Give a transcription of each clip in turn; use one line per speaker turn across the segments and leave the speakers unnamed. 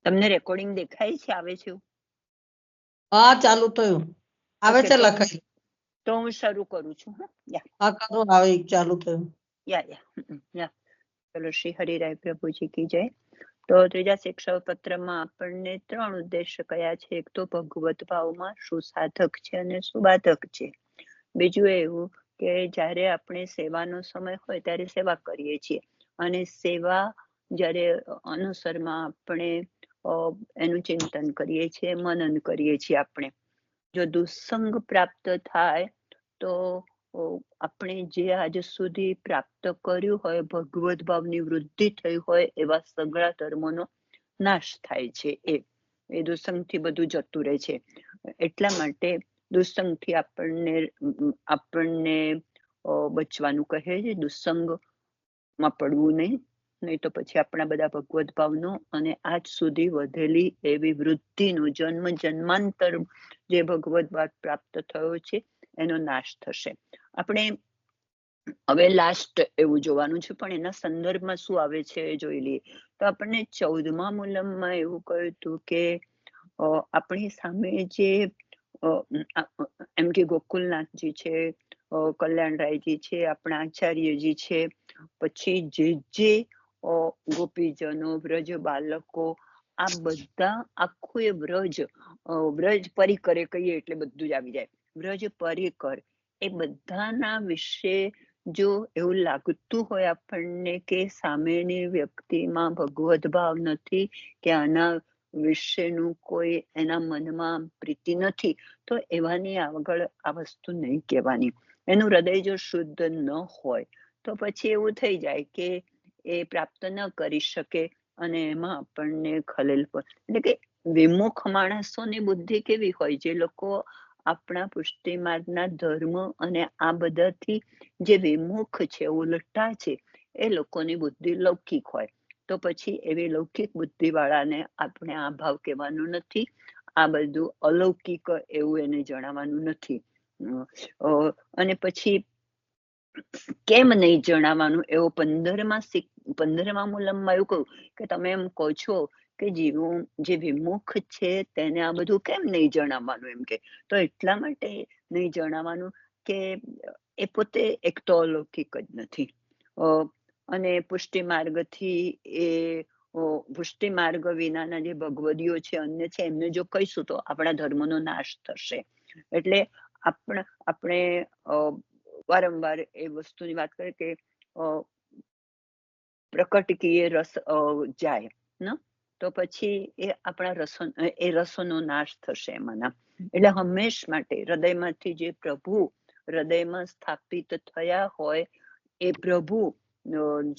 તમને રેકોર્ડિંગ દેખાય છે, આવે છે?
હા, ચાલુ થયું, આવે છે લખાય.
તો હું શરૂ કરું છું.
હા, કરો, આવે, ચાલુ થયું.
યા ચલો, શ્રી હરિરાય પ્રભુજી કી જય. તો ત્રીજા શિક્ષા પત્રમાં આપણને 3 ઉદ્દેશ્ય કયા છે. એક તો ભગવત ભાવમાં શું સાધક છે અને શું બાધક છે. બીજું એવું કે જ્યારે આપણે સેવાનો સમય હોય ત્યારે સેવા કરીએ છીએ, અને સેવા જ્યારે અનુસરમાં આપણે એનું ચિંતન કરીએ છીએ, મનન કરીએ છીએ. આપણે જો દુસ્સંગ પ્રાપ્ત થાય તો આપણે જે આજ સુધી પ્રાપ્ત કર્યું હોય, ભગવત ભાવની વૃદ્ધિ થઈ હોય એવા સગળા ધર્મોનો નાશ થાય છે. એ દુસ્સંગથી બધું જતું રહે છે. એટલા માટે દુસ્સંગથી આપણને બચવાનું કહે છે. દુસ્સંગમાં પડવું નહીં તો પછી આપણા બધા ભગવત ભાવનો અને આજ સુધી વધેલી એવી વૃદ્ધિનું જન્માંતર જે ભગવત ભાવ પ્રાપ્ત થયો છે એનો નાશ થશે. આપણે હવે લાસ્ટ એવું જોવાનું છે, પણ એના સંદર્ભમાં શું આવે છે એ જોઈ લઈએ. તો આપણને 14મા મૂલમમાં એવું કહ્યું હતું કે આપણી સામે જે એમ કે ગોકુલનાથજી છે, કલ્યાણરાયજી છે, આપણા આચાર્યજી છે, પછી જે ગોપીજનો, વ્રજ બાલકો, આ બધા આખું એ વ્રજ પરિકરે કહીએ એટલે બધું જ આવી જાય. વ્રજ પરિકર એ બધાના વિશે જો એવું લાગતું હોય આપણને કે સામેની વ્યક્તિમાં ભગવત ભાવ નથી, કે આના વિશેનું કોઈ એના મનમાં પ્રીતિ નથી, તો એવાની આગળ આ વસ્તુ નહીં કહેવાની. એનું હૃદય જો શુદ્ધ ન હોય તો પછી એવું થઈ જાય કે એ પ્રાપ્ત ન કરી શકે અને એમાં આપણને ખલેલ પડે. એટલે કે વિમુખ માણસોની બુદ્ધિ કેવી હોય? જે લોકો આપણા પુષ્ટિ માર્ગના ધર્મ અને આ બધાથી જે વિમુખ છે, ઉલટા છે, એ લોકોની બુદ્ધિ લૌકિક હોય. તો પછી એવી લૌકિક બુદ્ધિ વાળાને આપણે આ ભાવ કહેવાનું નથી. આ બધું અલૌકિક એવું એને જણાવવાનું નથી. અને પછી કેમ નહીં જણાવવાનું? એવો 15મા મૂલમમાં એવું કહ્યું કે તમે એમ કહો છો કે જે વિમુખ છે તેને આ બધું કેમ નહીં જણાવવાનું? એમ કે તો એટલા માટે નહીં જણાવવાનું કે એ પોતે એક તો અલૌકિક જ નથી, અને પુષ્ટિ માર્ગથી પુષ્ટિ માર્ગ વિનાના જે ભગવદીઓ છે, અન્ય છે, એમને જો કહીશું તો આપણા ધર્મનો નાશ થશે. એટલે આપણે વારંવાર એ વસ્તુની વાત કરીએ કે પ્રકટ કીએ રસ જાય ને, તો પછી એ આપણા રસોનો નાશ થશે એમાંના. એટલે હંમેશ માટે હૃદયમાંથી જે પ્રભુ હૃદયમાં સ્થાપિત થયા હોય એ પ્રભુ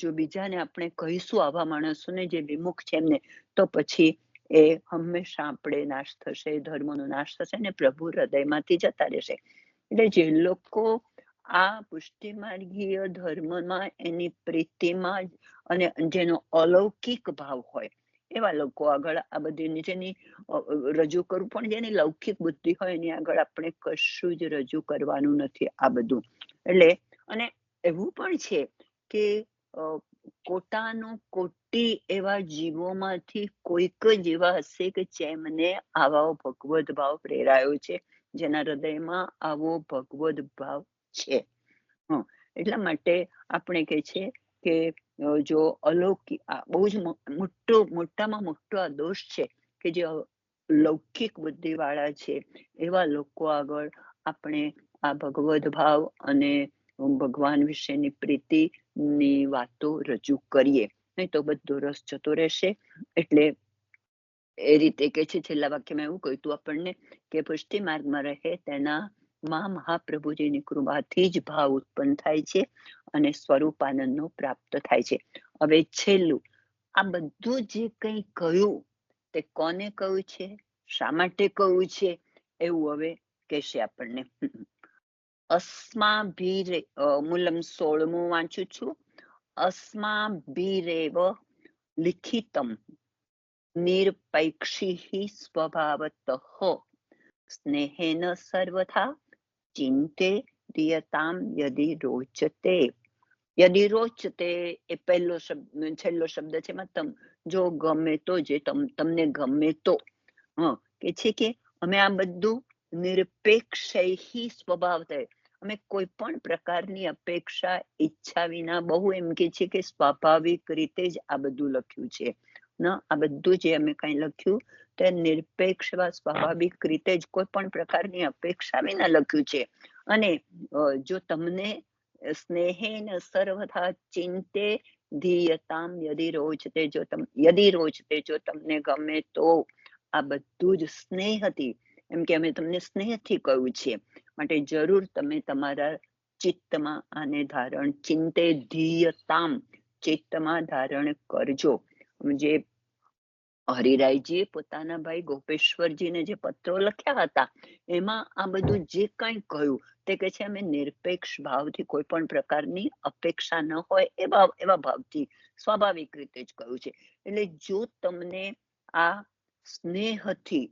જો બીજાને આપણે કહીશું, આવા માણસોને જે વિમુખ છે એમને, તો પછી એ હંમેશા આપણે નાશ થશે, ધર્મનો નાશ થશે ને પ્રભુ હૃદયમાંથી જતા રહેશે. એટલે જે લોકો આ પુષ્ટિ માર્ગીય ધર્મમાં એની પ્રીતિમાં અને જેનો અલૌકિક ભાવ હોય એવા લોકો આગળ આ બધી જેની રજૂ કરવું, પણ જેની લૌકિક બુદ્ધિ હોય એની આગળ આપણે કશું જ રજૂ કરવાનું નથી આ બધું. એટલે અને એવું પણ છે કે કોટી એવા જીવોમાંથી કોઈક જ એવા હશે કે જેમને આવા ભગવદ ભાવ પ્રેરાયો છે, જેના હૃદયમાં આવો ભગવદ ભાવ છે. એટલા માટે આપણે કહે છે કે જો અલૌકિક, બહુ જ મોટામાં મોટો આ દોષ છે કે જે લૌકિક બુદ્ધિ વાળા છે એવા લોકો આગળ આપણે આ ભગવદ ભાવ અને ભગવાન વિશેની પ્રીતિની વાતો રજૂ કરીએ, નહીં તો બધો રસ જતો રહેશે. એટલે એ રીતે કે છે છેલ્લા વાક્યમાં એવું કહ્યું હતું આપણને કે પુષ્ટિ માર્ગમાં રહે તેના મહાપ્રભુજીની કૃપાથી જ ભાવ ઉત્પન્ન થાય છે અને સ્વરૂપાનંદનો પ્રાપ્ત થાય છે. હવે છેલ્લું, આ બધું જે કંઈ કહ્યું તે કોને કહ્યું છે, શા માટે કહ્યું છે, એવું હવે કહેશે આપણને. અસ્માભિરે મૂલમ 16મું વાંચું છું. અસ્માભિરેવ લિખિતમ નિરપૈક્ષી સ્વભાવતઃ સ્નેહેન સર્વથા ચિંતે દીયતામ યદિ રોચતે. યદિ રોચતે એ પહેલો શબ્દ, છેલ્લો શબ્દ છે એમાં જો ગમે તો, જે તમને ગમે તો. કે છે કે અમે આ બધું નિરપેક્ષ સ્વભાવ થાય, અમે કોઈ પણ પ્રકારની અપેક્ષા ઈચ્છા વિના, બહુ એમ કે છે કે સ્વાભાવિક રીતે જ આ બધું લખ્યું છે. આ બધું જે અમે કઈ લખ્યું તે નિરપેક્ષ સ્વાભાવિક રીતે જ કોઈ પણ પ્રકારની અપેક્ષા વિના લખ્યું છે. અને જો તમને સ્નેહેન સર્વથા ચિંતે ધીયતામ યદિ રોચતે, યદિ રોચતે જો તમને ગમે તો. આ બધું જ સ્નેહથી, એમ કે અમે તમને સ્નેહથી કહ્યું છે, માટે જરૂર તમે તમારા ચિત્તમાં આને ધારણ, ચિંતે ધીયતામ, ચિત્તમાં ધારણ કરજો. જે હરિરાયજીએ પોતાના ભાઈ ગોપેશ્વરજીને જે પત્રો લખ્યા હતા એમાં આ બધું જે કઈ કહ્યું તે કે છે અમે નિરપેક્ષ ભાવથી, કોઈ પણ પ્રકારની અપેક્ષા ન હોય એવા ભાવથી સ્વાભાવિક રીતે જ કહ્યું છે. એટલે જો તમને આ સ્નેહથી